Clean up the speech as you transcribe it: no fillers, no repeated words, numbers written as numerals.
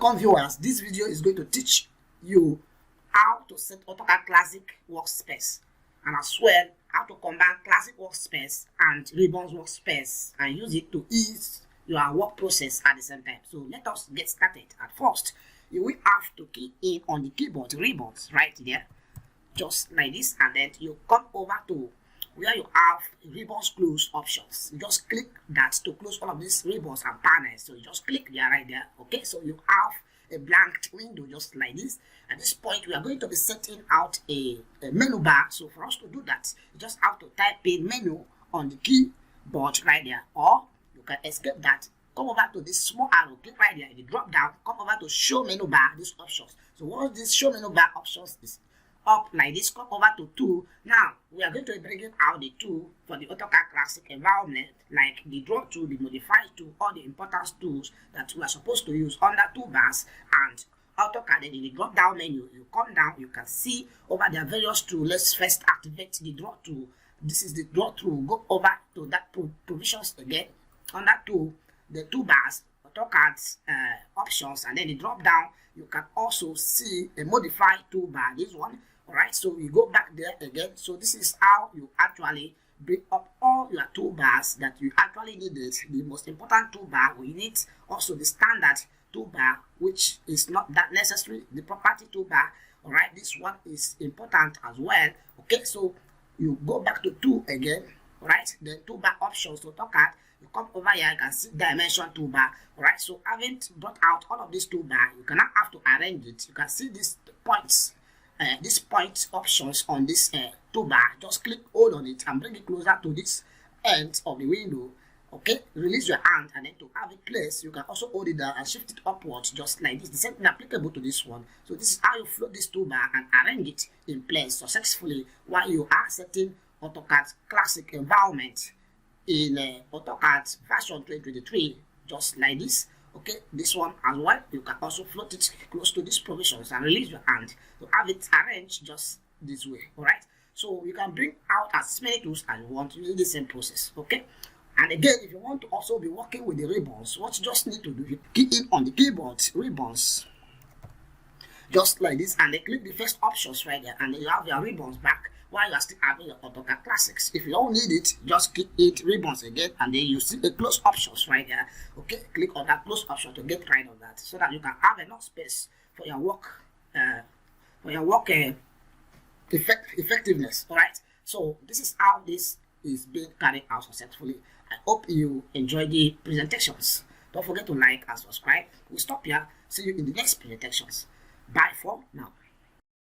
Welcome viewers, this video is going to teach you how to set AutoCAD Classic Workspace and as well how to combine Classic Workspace and Ribbons Workspace and use it to ease your work process at the same time. So let us get started. At first, you will have to key in on the keyboard Ribbons right there, just like this, and then you come over to where you have ribbons close options. You just click that to close all of these ribbons and panels. So you just click there right there. Okay, so you have a blank window just like this. At this point, we are going to be setting out a menu bar. So for us to do that, you just have to type in menu on the keyboard right there, or you can escape that. Come over to this small arrow, click right there in the drop down, come over to show menu bar, these options. So once this show menu bar options is up like this, come over to tool. Now we are going to be bringing out the tool for the AutoCAD Classic environment, like the draw tool, the modify tool, all the important tools that we are supposed to use under toolbars and AutoCAD. In the drop down menu, you come down, you can see over there various tools. Let's first activate the draw tool. This is the draw tool. Go over to that provisions again, under tool, the toolbars, AutoCAD's options, and then the drop down. You can also see a modify toolbar, this one. Alright, so we go back there again. So this is how you actually bring up all your toolbars that you actually needed. The most important toolbar, we need also the standard toolbar, which is not that necessary, the property toolbar. Alright, this one is important as well. Okay, so you go back to tool again. Alright, the toolbar options to AutoCAD. You come over here, you can see dimension toolbar. Alright, so having brought out all of this toolbar, you cannot have to arrange it. You can see these points. These point options on this toolbar, just click, hold on it and bring it closer to this end of the window. Okay, release your hand, and then to have it placed, you can also hold it down and shift it upwards just like this. The same thing applicable to this one. So this is how you float this toolbar and arrange it in place successfully while you are setting AutoCAD Classic environment in AutoCAD version 2023, just like this. Okay, this one as well, you can also float it close to these provisions and release your hand to have it arranged just this way. All right, so you can bring out as many tools as you want using the same process. Okay, and again, if you want to also be working with the ribbons, what you just need to do, you key in on the keyboard ribbons just like this, and then click the first options right there, and then you have your ribbons back while you are still having your AutoCAD Classics. If you don't need it, just click it ribbons again, and then you see the close options right there. Okay, click on that close option to get rid of that, so that you can have enough space for your work, effectiveness. All right. So this is how this is being carried out successfully. I hope you enjoy the presentations. Don't forget to like and subscribe. We'll stop here. See you in the next presentations. Bye for now.